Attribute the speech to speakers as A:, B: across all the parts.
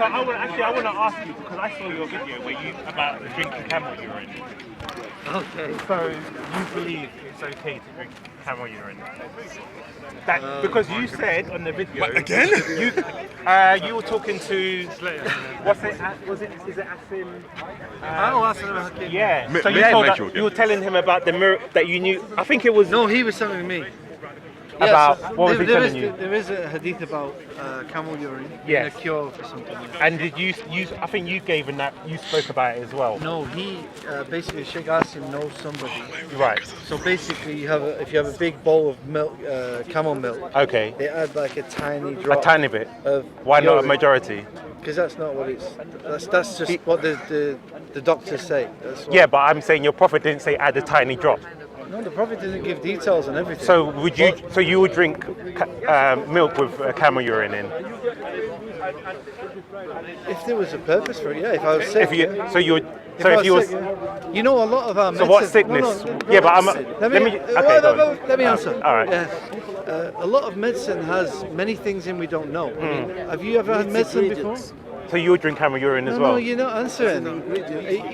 A: So I want to ask you because I saw your video where you about drinking camel urine.
B: Okay.
A: So you believe it's okay to drink camel urine? That because you said on the video.
C: What, again?
A: You were talking to what's it? Is it Asim?
B: Asim.
A: Yeah. So
C: Mitchell,
A: you were telling him about the mirror that you knew. I think it was.
B: No, he was telling me.
A: About
B: so
A: what was he telling you?
B: There is a hadith about camel urine being a cure for something.
A: And did you? I think you gave in that you spoke about it as well.
B: No, he basically Sheikh Asim knows somebody.
A: Right.
B: So basically, if you have a big bowl of milk, camel milk.
A: Okay.
B: They add like a tiny drop.
A: A tiny bit.
B: Of
A: Why not a
B: urine.
A: majority?
B: Because that's not what it's. That's just what the doctors say. That's what,
A: Yeah, but I'm saying your prophet didn't say add a tiny drop.
B: No, the prophet didn't give details on everything.
A: So would you? So you would drink milk with camel urine in?
B: If there was a purpose for it, yeah. If I was sick,
A: So you would. So
B: I
A: if you was.
B: sick, yeah. You know, a lot of our
A: So what
B: medicine-
A: sickness?
B: No,
A: Yeah, but I'm.
B: let me.
A: Okay, go on.
B: Let me answer.
A: All right.
B: Yeah. A lot of medicine has many things in we don't know. I mean, have you ever had medicine before?
A: So you would drink camel urine as
B: No,
A: well?
B: no, you're not answering.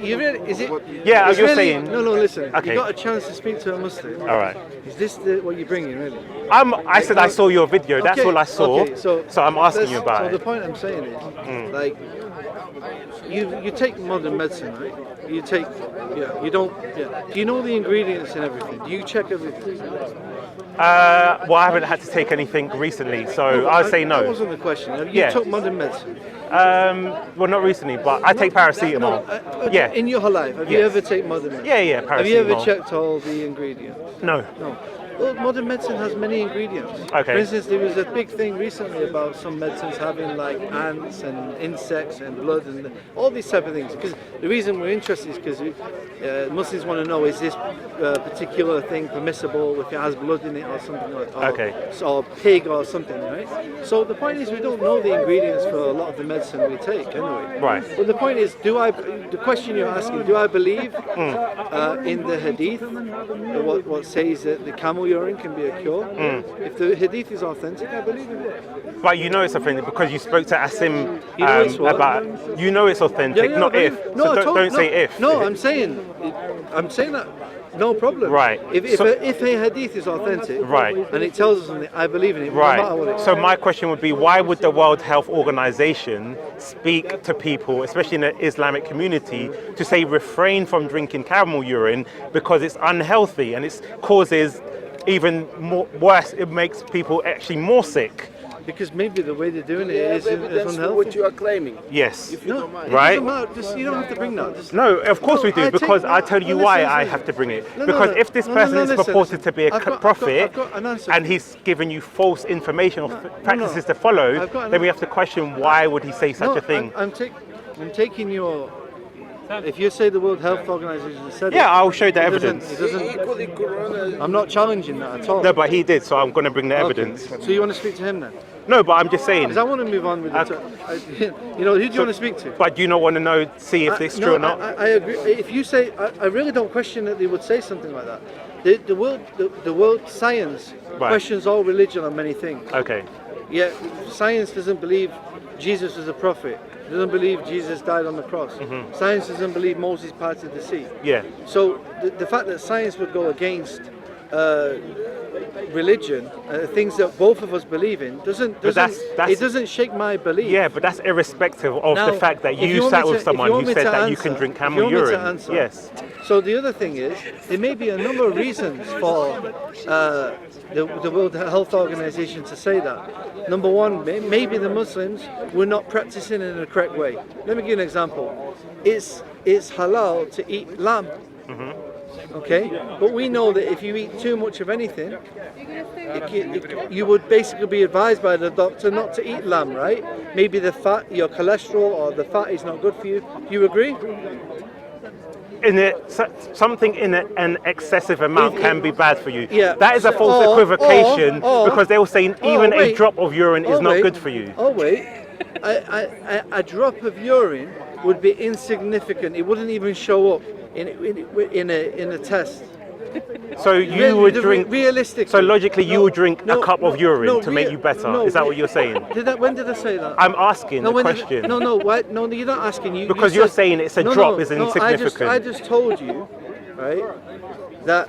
B: You really, is it?
A: Yeah,
B: it's
A: you're
B: really,
A: saying.
B: No, listen.
A: Okay.
B: You got a chance to speak to a Muslim.
A: All right.
B: Is this what you're bringing, really?
A: I said I saw your video. That's
B: Okay,
A: all I saw.
B: okay,
A: so I'm asking you about
B: So
A: it.
B: the point I'm saying is, like, you take modern medicine, right? You take, you don't, Do you know the ingredients and everything? Do you check everything?
A: Well, I haven't had to take anything recently, so I'd say
B: That
A: no.
B: wasn't the question. You took modern medicine.
A: Well, not recently, but I take paracetamol. Yeah.
B: In your whole life, have you
A: Yes.
B: ever taken modern medicine?
A: Yeah, paracetamol.
B: Have you ever checked all the ingredients?
A: No.
B: No. Well, modern medicine has many ingredients.
A: Okay.
B: For instance, there was a big thing recently about some medicines having like ants and insects and blood and all these type of things. Because the reason we're interested is because Muslims want to know, is this particular thing permissible if it has blood in it or something like that, or pig or something, right? So the point is, we don't know the ingredients for a lot of the medicine we take anyway.
A: Right.
B: But the point is, the question you're asking, do I believe in the hadith, what says that the camel urine can be a cure? If the hadith is authentic, I believe in it.
A: But you know it's authentic because you spoke to Asim
B: You know it's what?
A: about. You know it's authentic, not
B: I
A: if.
B: believe-
A: So
B: I
A: don't say if.
B: No, I'm saying that. No problem.
A: Right.
B: If a hadith is authentic,
A: Right.
B: and it tells us something, I believe in it. No matter what
A: Right.
B: it
A: So my question would be, why would the World Health Organization speak to people, especially in the Islamic community, to say refrain from drinking camel urine because it's unhealthy and it causes even more worse? It makes people actually more sick.
B: Because maybe the way they're doing it is unhealthy.
D: What you are claiming.
A: Yes.
D: If you don't mind.
A: Right.
B: It doesn't matter. You don't have to bring that. Just,
A: No, of course we do,
B: I
A: because
B: take-
A: I tell you
B: no,
A: why
B: listen,
A: I
B: listen.
A: have to bring it.
B: No,
A: Because
B: no,
A: if this
B: no,
A: person
B: no,
A: is
B: listen,
A: purported
B: listen.
A: to be a
B: I've got
A: prophet
B: an answer.
A: and he's given you false information or practices to follow,
B: I've got an
A: then we have to question why would he say such a thing.
B: I'm taking your. If you say the World Health Organization said it,
A: Yeah, I'll show the
B: it doesn't-
A: evidence.
B: it doesn't-
D: Equally, Corona.
B: I'm not challenging that at all.
A: No, but he did, so I'm going to bring the evidence.
B: So you want to speak to him then?
A: No, but I'm just saying.
B: Because I want to move on with the. You know, who do you want to speak to?
A: But do you not want to know, see if it's true or not?
B: I agree. If you say, I really don't question that they would say something like that. The world science questions all religion on many things.
A: Okay.
B: Yet science doesn't believe Jesus was a prophet. Doesn't believe Jesus died on the cross. Science doesn't believe Moses parted the sea.
A: Yeah.
B: So the fact that science would go against religion, things that both of us believe in, doesn't it doesn't shake my belief.
A: Yeah, but that's irrespective of
B: Now,
A: the fact that
B: if
A: you
B: want
A: sat
B: me
A: with
B: to-
A: someone
B: if want
A: who
B: me
A: said
B: to
A: that you can
B: answer-
A: drink
B: if
A: camel
B: you want me to
A: urine.
B: answer.
A: Yes.
B: So the other thing is, there may be a number of reasons for the World Health Organization to say that. Number one, maybe the Muslims were not practicing in the correct way. Let me give you an example. It's halal to eat lamb. Okay, but we know that if you eat too much of anything, you would basically be advised by the doctor not to eat lamb, right? Maybe the fat, your cholesterol or the fat is not good for you. Do you agree?
A: Something in an excessive amount can be bad for you.
B: Yeah.
A: That is a false equivocation because they were saying even a drop of urine is not good for you.
B: Oh wait, a drop of urine would be insignificant. It wouldn't even show up in a test.
A: So you would drink.
B: Realistically.
A: So logically, you would drink
B: No,
A: a cup of urine
B: no,
A: to make you better.
B: no,
A: Is that what you're saying?
B: When did I say that?
A: I'm asking the
B: when
A: question.
B: Why, no, you're not asking.
A: Because you're saying it's a drop is insignificant.
B: I just told you, right, that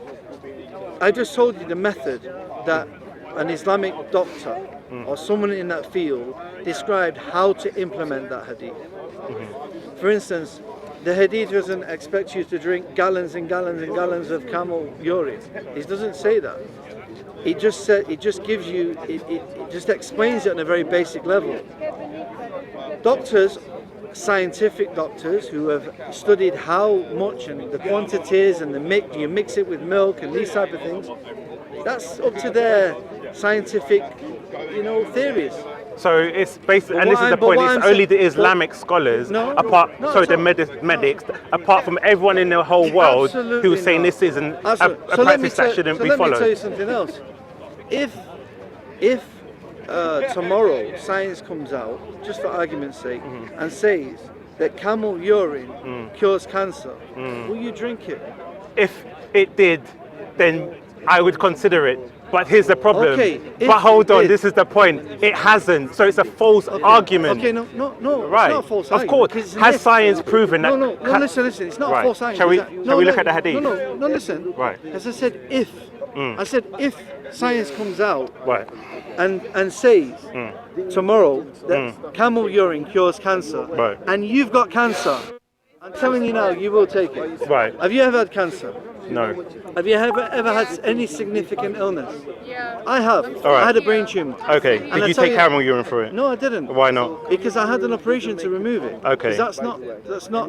B: I just told you the method that an Islamic doctor or someone in that field described how to implement that hadith. For instance, the hadith doesn't expect you to drink gallons and gallons and gallons of camel urine. It doesn't say that. It just gives you, it just explains it on a very basic level. Doctors, scientific doctors who have studied how much and the quantities and you mix it with milk and these type of things, that's up to their scientific, theories.
A: So it's basically, and this is the point, it's only the Islamic scholars, the medics, apart from everyone in the whole world who is saying this isn't a practice that shouldn't be followed.
B: Let me tell you something else. If tomorrow science comes out, just for argument's sake, and says that camel urine cures cancer, will you drink it?
A: If it did, then I would consider it. But here's the problem.
B: Okay,
A: but hold on, this is the point. It hasn't. So it's a false argument.
B: Okay, no,
A: right.
B: It's not a false
A: of
B: argument.
A: Course. Has science proven that?
B: No, listen. It's not a false argument.
A: Shall we look at the hadith?
B: No, listen.
A: Right.
B: As I said, if. I said if science comes out
A: right.
B: and says tomorrow that camel urine cures cancer,
A: right.
B: and you've got cancer, I'm telling you now, you will take it.
A: Right.
B: Have you ever had cancer?
A: No.
B: Have you ever had any significant illness?
C: Yeah.
B: I have.
A: All right.
B: I had a brain tumor.
A: Okay. Did you take camel urine for it?
B: No, I didn't.
A: Why not?
B: Because I had an operation to remove it.
A: Okay.
B: That's not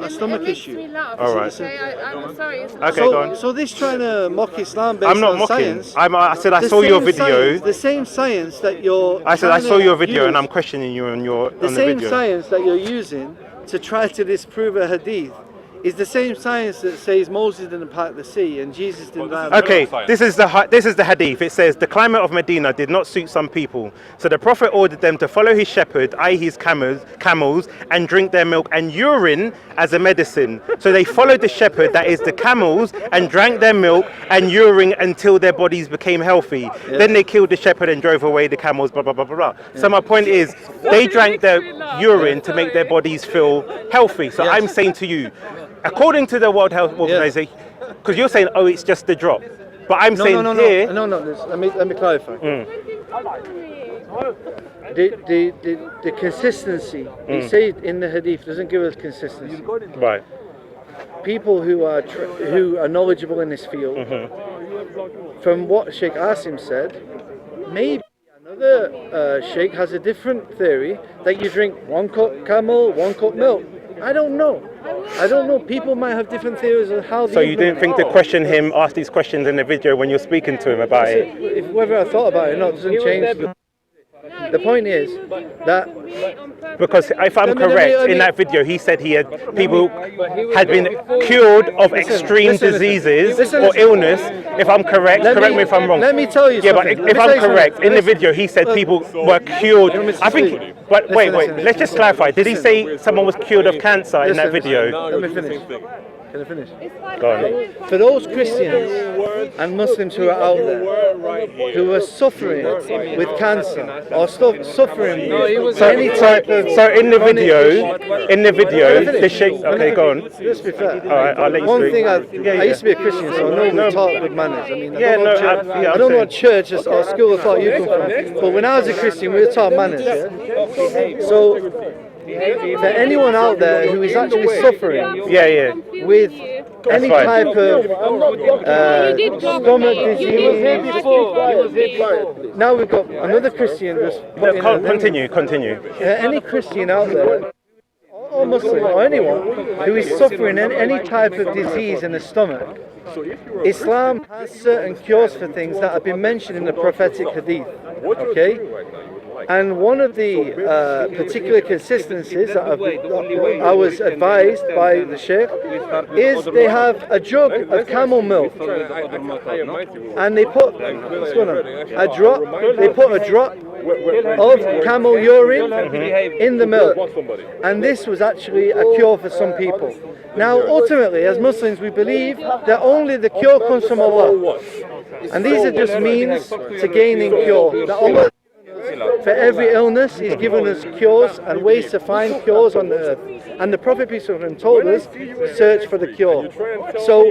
B: a stomach issue.
A: All right.
C: I'm sorry.
A: Okay, go on.
B: So this trying to mock Islam based
A: I'm not
B: on
A: mocking.
B: science.
A: I said I saw your video.
B: The same science that you're.
A: I said I saw your video, and I'm
B: use,
A: questioning you on the video.
B: The same science that you're using to try to disprove a hadith is the same science that says Moses didn't part the sea and Jesus didn't die.
A: Okay, this is the hadith. It says the climate of Medina did not suit some people, so the Prophet ordered them to follow his shepherd, i.e. his camels, and drink their milk and urine as a medicine. So they followed the shepherd, that is the camels, and drank their milk and urine until their bodies became healthy. Yeah. Then they killed the shepherd and drove away the camels. Blah blah blah blah blah. Yeah. So my point is, they drank their urine to make their bodies feel healthy. So I'm saying to you, according to the World Health Organization, because you're saying, oh, it's just a drop. But I'm saying here...
B: No, let me clarify. The consistency, you say in the hadith, doesn't give us consistency.
A: Right.
B: People who are knowledgeable in this field, from what Sheikh Asim said, maybe another Sheikh has a different theory that you drink 1 cup camel, 1 cup milk. I don't know. People might have different theories of how.
A: So you didn't think to question him, ask these questions in the video when you're speaking to him about it?
B: Whether I thought about it or not doesn't change. The point is that
A: because if I'm correct, in that video he said people had been cured of extreme diseases or illness. If I'm correct, correct me if I'm wrong.
B: Let me tell you something.
A: But if I'm correct, in the video he said people were cured. I think. But wait. Let's just clarify. Did he say someone was cured of cancer in that video?
B: Let me finish. Can I finish?
A: Go on.
B: For those Christians and Muslims who are out there who are suffering with cancer or suffering with any type of...
A: So in the video, the Sheikh... Okay, go on.
B: Let's be fair.
A: All right, I'll let you
B: One
A: speak.
B: thing, I used to be a Christian, so I know we taught good manners. I mean, I don't know what church or school of thought you come from, but when I was a Christian, we were taught manners. Yeah? So... for anyone out there who is actually suffering with any type of stomach disease. Now we've got another Christian just
A: Continue.
B: Any Christian out there, or Muslim, or anyone who is suffering any type of disease in the stomach, Islam has certain cures for things that have been mentioned in the prophetic hadith. Okay? And one of the particular consistencies that I was advised by the Sheikh is they have a jug of camel milk, and they put a drop of camel urine in the milk, and this was actually a cure for some people. Now, ultimately, as Muslims, we believe that only the cure comes from Allah, and these are just means to gaining cure. That Allah, for every illness, He's given us cures and ways to find cures on the earth. And the Prophet peace be upon him told us, search for the cure. So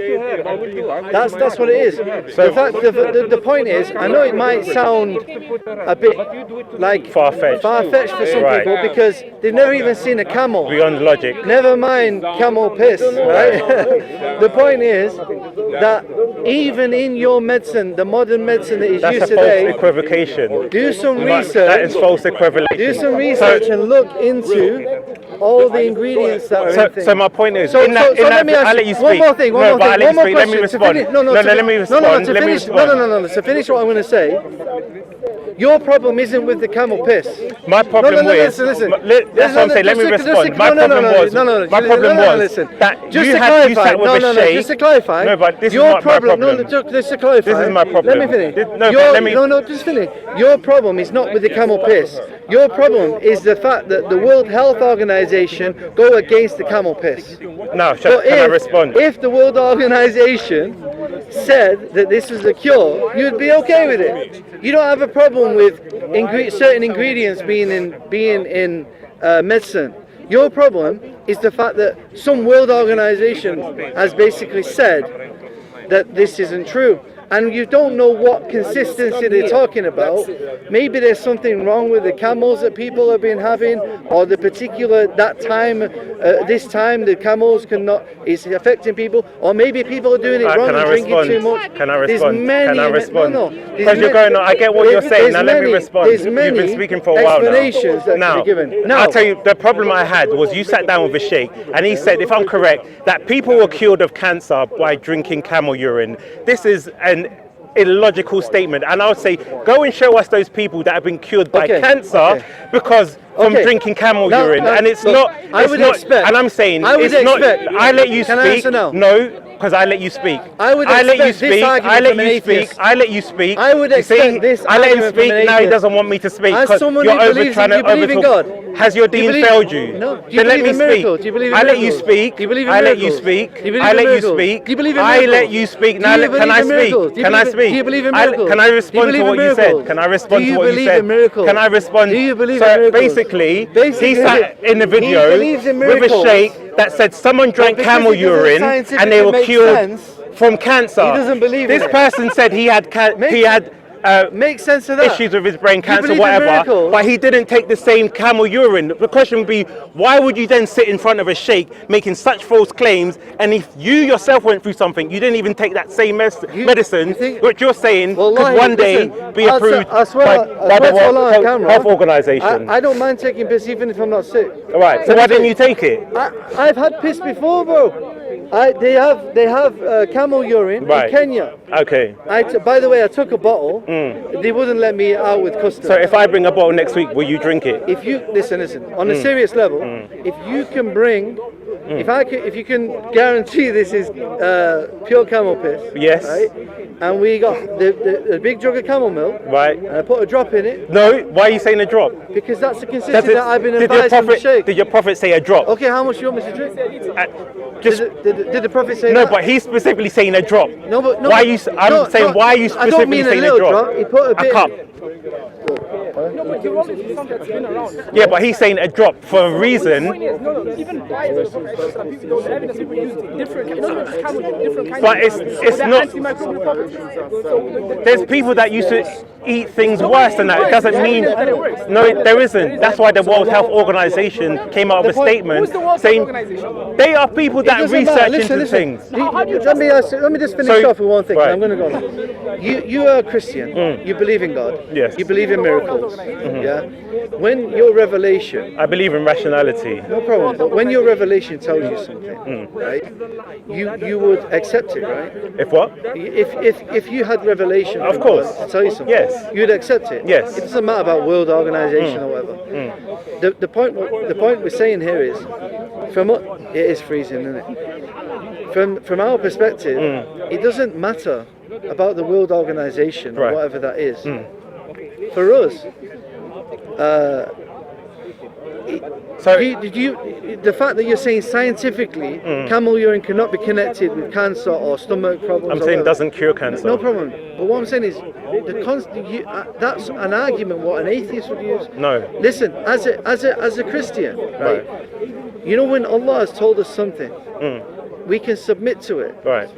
B: that's what it is. In fact, the point is, I know it might sound a bit like far-fetched for some people because they've never even seen a camel.
A: Beyond logic.
B: Never mind camel piss, right? The point is that even in your medicine, the modern medicine that is used today,
A: that's a false equivocation.
B: Do some research.
A: That is false equivalation.
B: Do some research and look into all the ingredients that are in things.
A: So my point is,
B: I'll let you speak. One more thing.
A: Let me respond. Let me respond.
B: To finish what I'm going to say, your problem isn't with the camel piss.
A: My problem was,
B: listen.
A: That's what I'm saying, let me respond. My problem was that you sat with a sheikh.
B: Just to clarify,
A: no, but this is not my problem.
B: Just to clarify.
A: This is my problem.
B: Let me finish. Just finish. Your problem is not with the camel piss. Your problem is the fact that the World Health Organization go against the camel piss.
A: No, can I respond?
B: If the World Organization said that this was the cure, you'd be okay with it. You don't have a problem with certain ingredients being in medicine. Your problem is the fact that some world organization has basically said that this isn't true. And you don't know what consistency they're talking about. Maybe there's something wrong with the camels that people have been having, or the particular this time the camels is affecting people, or maybe people are doing it wrong and drinking too much.
A: Can I respond?
B: No.
A: Because you're going on. I get what you're saying. Now let me respond. You've been speaking for a while now.
B: Explanations that can be given. Now,
A: I'll tell you, the problem I had was you sat down with a sheikh and he said, if I'm correct, that people were cured of cancer by drinking camel urine. This is an illogical statement, and I would say go and show us those people that have been cured by cancer because from drinking camel urine, and it's not.
B: I would expect,
A: and I'm saying
B: it's
A: not.
B: Expect,
A: I let you
B: can
A: speak.
B: I answer now?
A: No, because I let you speak.
B: I let you speak.
A: I let you speak. I let you speak.
B: I would expect this.
A: I let him speak. Now he doesn't want me to speak because you're trying to overtalk. Has your dean failed you?
B: No.
A: Then let me speak.
B: Do you believe in
A: I let you speak.
B: Do you believe in
A: I let you speak. I let you speak.
B: Do you believe in
A: I let you speak. Now can I speak? Can I speak?
B: Do you believe in miracles?
A: Can I respond to what you said? Can I respond to what you said? Can I respond?
B: Do you believe in
A: So
B: miracles?
A: basically, he sat in the video with a sheikh that said someone drank camel urine and they were cured from cancer.
B: He doesn't believe
A: this person said he had
B: makes sense of that.
A: Issues with his brain cancer, whatever, but he didn't take the same camel urine. The question would be, why would you then sit in front of a sheikh making such false claims, and if you yourself went through something, you didn't even take that same medicine, what you're saying could one day be approved by the World Health Organization.
B: I don't mind taking piss even if I'm not sick.
A: All right, so why didn't you take it?
B: I've had piss before, bro. They have camel urine in Kenya.
A: Okay.
B: By the way, I took a bottle. They wouldn't let me out with customs.
A: So if I bring a bottle next week, will you drink it?
B: If you listen, on a serious level, if you can bring, if you can guarantee this is pure camel piss,
A: yes,
B: right? And we got the big jug of camel milk,
A: right?
B: And I put a drop in it.
A: No, why are you saying a drop?
B: Because that's the consistency that I've been advised from the sheikh.
A: Did your prophet say a drop?
B: Okay, how much do you want me to drink? Did the prophet say
A: no,
B: that?
A: but he's specifically saying a drop.
B: No, but
A: why are you? Why are you specifically saying a drop?
B: He put a
A: cup. Yeah, but he's saying a drop for a reason. But it's not. There's people that used to eat things worse than that. It doesn't mean. No, there isn't. That's why the World Health Organization came out with a statement saying they are people that research into things.
B: Let me just finish off with one thing. Right. I'm going to go on. You are a Christian. You believe in God.
A: Yes.
B: You believe in miracles. Yeah. When your revelation,
A: I believe in rationality.
B: no problem. But when your revelation tells you something, right, you would accept it, right?
A: If what?
B: If you had revelation,
A: Of
B: from
A: course.
B: God to tell you something,
A: Yes.
B: you'd accept it.
A: Yes.
B: It doesn't matter about world organization or whatever. The point we're saying here is, it is freezing, isn't it? From our perspective, it doesn't matter about the world organization or
A: Right.
B: whatever that is. For us,
A: So
B: the fact that you're saying scientifically camel urine cannot be connected with cancer or stomach problems.
A: I'm
B: or
A: saying it
B: whatever,
A: doesn't cure cancer.
B: no problem. But what I'm saying is, that's an argument what an atheist would use.
A: No.
B: Listen, as a Christian, right? You know, when Allah has told us something, we can submit to it.
A: Right.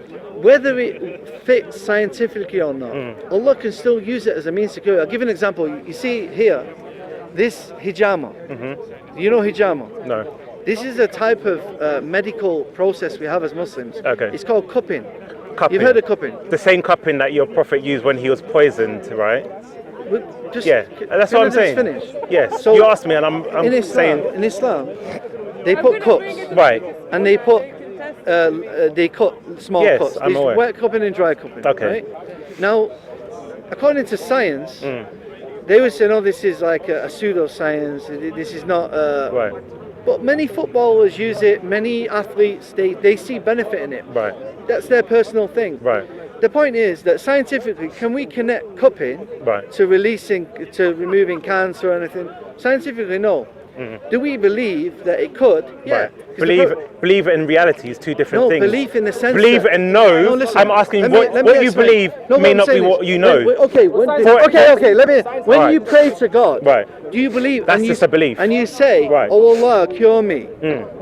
B: Whether it fits scientifically or not, Allah can still use it as a means to cure. I'll give you an example. You see here, this hijama. You know hijama?
A: No.
B: This is a type of medical process we have as Muslims.
A: Okay.
B: It's called cupping.
A: Cupping.
B: You've heard of cupping?
A: The same cupping that your prophet used when he was poisoned, right?
B: Just,
A: Yeah, that's what I'm saying.
B: Finish?
A: Yes.
B: So
A: you asked me, and I'm saying.
B: In Islam, they put cups.
A: Right.
B: And they put they cut small
A: Yes,
B: cups.
A: I'm
B: There's
A: aware.
B: wet cupping and dry cupping.
A: Okay.
B: Right? Now, according to science, they would say, no, this is like a pseudoscience. This is not.
A: Right.
B: But many footballers use it. Many athletes they see benefit in it.
A: Right.
B: That's their personal thing.
A: Right.
B: The point is that scientifically, can we connect cupping
A: Right.
B: to removing cancer or anything? Scientifically, no. Do we believe that it could? Yeah.
A: Right. Believe it in reality is two different
B: No,
A: things.
B: belief in the sense
A: Believe
B: that,
A: it and know.
B: No, listen,
A: I'm asking
B: let me
A: what you
B: explain.
A: believe
B: No,
A: may
B: I'm
A: not be
B: saying
A: what
B: is,
A: you know.
B: Okay, let me. When
A: Right.
B: you pray to God,
A: Right.
B: do you believe?
A: That's
B: and
A: just
B: you,
A: a belief.
B: And you say,
A: Right.
B: "Oh Allah, cure me,"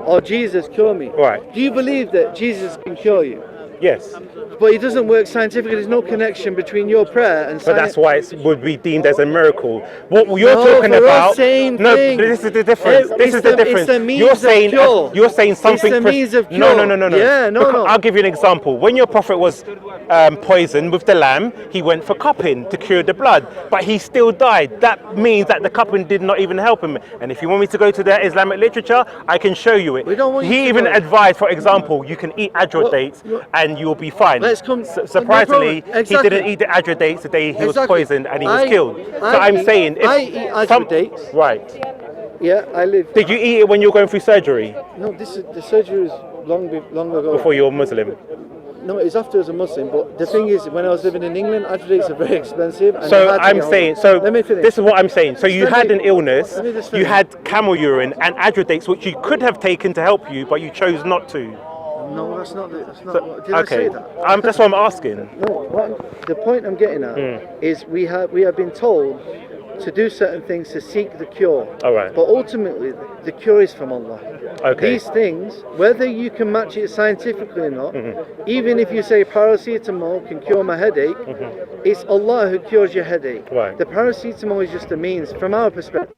B: or "Jesus, cure me."
A: Right.
B: Do you believe that Jesus can cure you?
A: Yes.
B: But it doesn't work scientifically. There's no connection between your prayer and.
A: But that's why it would be deemed as a miracle. What you're
B: No,
A: talking
B: for us,
A: about,
B: same
A: no,
B: thing.
A: this is the difference. This
B: It's
A: is the
B: the-
A: difference.
B: it's the means
A: You're
B: of
A: saying
B: cure.
A: you're saying something.
B: It's the means of
A: No.
B: cure. Yeah, no,
A: Because
B: no.
A: I'll give you an example. When your prophet was poisoned with the lamb, he went for cupping to cure the blood, but he still died. That means that the cupping did not even help him. And if you want me to go to the Islamic literature, I can show you it.
B: We don't want you
A: He
B: to
A: even
B: go.
A: advised, for example, you can eat adro dates and you'll be fine.
B: Let's come-
A: Surprisingly,
B: no problem. Exactly.
A: he didn't eat the adro dates the day he was
B: Exactly.
A: poisoned and he was killed. So
B: I
A: I'm
B: eat-
A: saying, if
B: I eat adro dates.
A: Right.
B: Yeah, I live.
A: Did you eat it when you were going through surgery
B: No, the surgery was long ago.
A: before you were Muslim?
B: No, it's after as a Muslim. But the thing is, when I was living in England, adjudates are very expensive. And
A: So
B: I had to
A: I'm
B: get
A: saying,
B: home.
A: so
B: Let me finish.
A: this is what I'm saying. So you
B: Let
A: had
B: me-
A: an illness,
B: let me just
A: you
B: finish.
A: had camel urine and adrodates, which you could have taken to help you, but you chose not to.
B: No, that's not. That's not.
A: So,
B: Did I
A: okay,
B: say that?
A: that's what I'm asking.
B: No. The point I'm getting at is we have been told to do certain things to seek the cure.
A: All right.
B: But ultimately, the cure is from Allah.
A: Okay.
B: These things, whether you can match it scientifically or not, even if you say paracetamol can cure my headache, it's Allah who cures your headache.
A: Right.
B: The paracetamol is just a means from our perspective.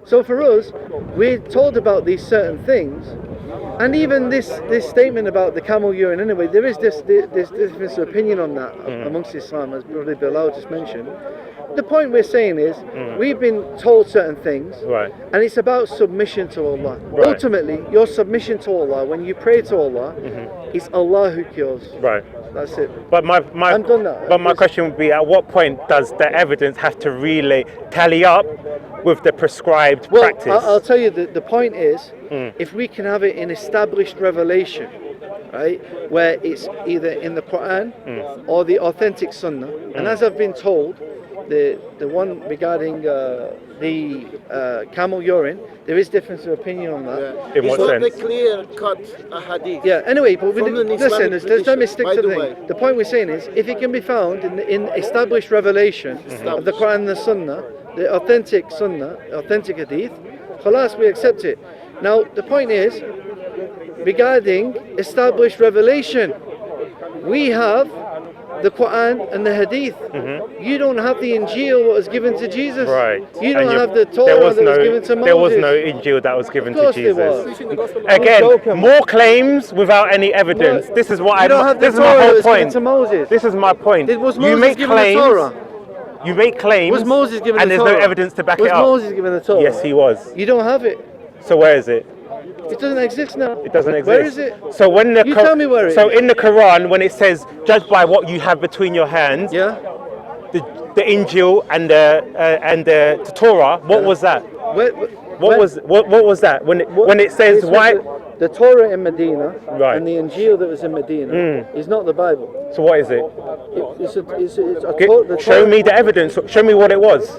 B: So for us, we're told about these certain things, and even this statement about the camel urine. Anyway, there is this difference of opinion on that amongst Islam, as Brother Bilal just mentioned. The point we're saying is, we've been told certain things,
A: Right.
B: and it's about submission to Allah.
A: Right.
B: Ultimately, your submission to Allah, when you pray to Allah, it's Allah who cures.
A: Right.
B: That's it.
A: But my
B: I'm done now.
A: But my question would be: at what point does the evidence have to really tally up with the prescribed
B: Well,
A: practice?
B: I'll tell you, the point is, if we can have it in established revelation, right, where it's either in the Quran or the authentic Sunnah, and as I've been told, the one regarding the camel urine, there is difference of opinion on that.
A: In what
D: It's
A: sense?
D: not a clear cut hadith.
B: Yeah. Anyway, but
D: From an
B: listen,
D: Islamic
B: let's let me stick to the
D: tradition, by the
B: thing.
D: way.
B: The point we're saying is, if it can be found in established revelation of the Quran and the Sunnah, the authentic Sunnah, authentic hadith, khalas, we accept it. Now, the point is, regarding established revelation, we have the Quran and the Hadith. You don't have the Injil, what was given to Jesus.
A: Right.
B: You
A: And
B: don't have the
A: there
B: Torah
A: was
B: that was
A: no,
B: given to Moses.
A: There was no Injil that was given
B: Of course
A: to
B: there
A: Jesus.
B: was.
A: Again,
B: joking.
A: more claims without any evidence.
B: No,
A: this is what
B: you don't have the
A: this is my
B: Torah that
A: whole
B: was given
A: point.
B: to Moses.
A: This is my point.
B: Was
A: You
B: Moses
A: make
B: given
A: claims.
B: the Torah?
A: You make claims,
B: Was Moses given
A: and
B: the
A: there's
B: Torah?
A: no evidence to back
B: Was
A: it up.
B: Moses given the Torah?
A: Yes, he was.
B: You don't have it.
A: So where is it?
B: It doesn't exist now.
A: It doesn't exist.
B: Where is it?
A: So when the
B: You tell me where it
A: so
B: is.
A: in the Quran, when it says judge by what you have between your hands,
B: Yeah.
A: the Injil and the Torah, what was that? What was that when it says why?
B: The Torah in Medina
A: Right.
B: and the Injil that was in Medina is not the Bible.
A: So what is it?
B: It's a the
A: Show
B: Torah-
A: me the evidence. Show me what it was.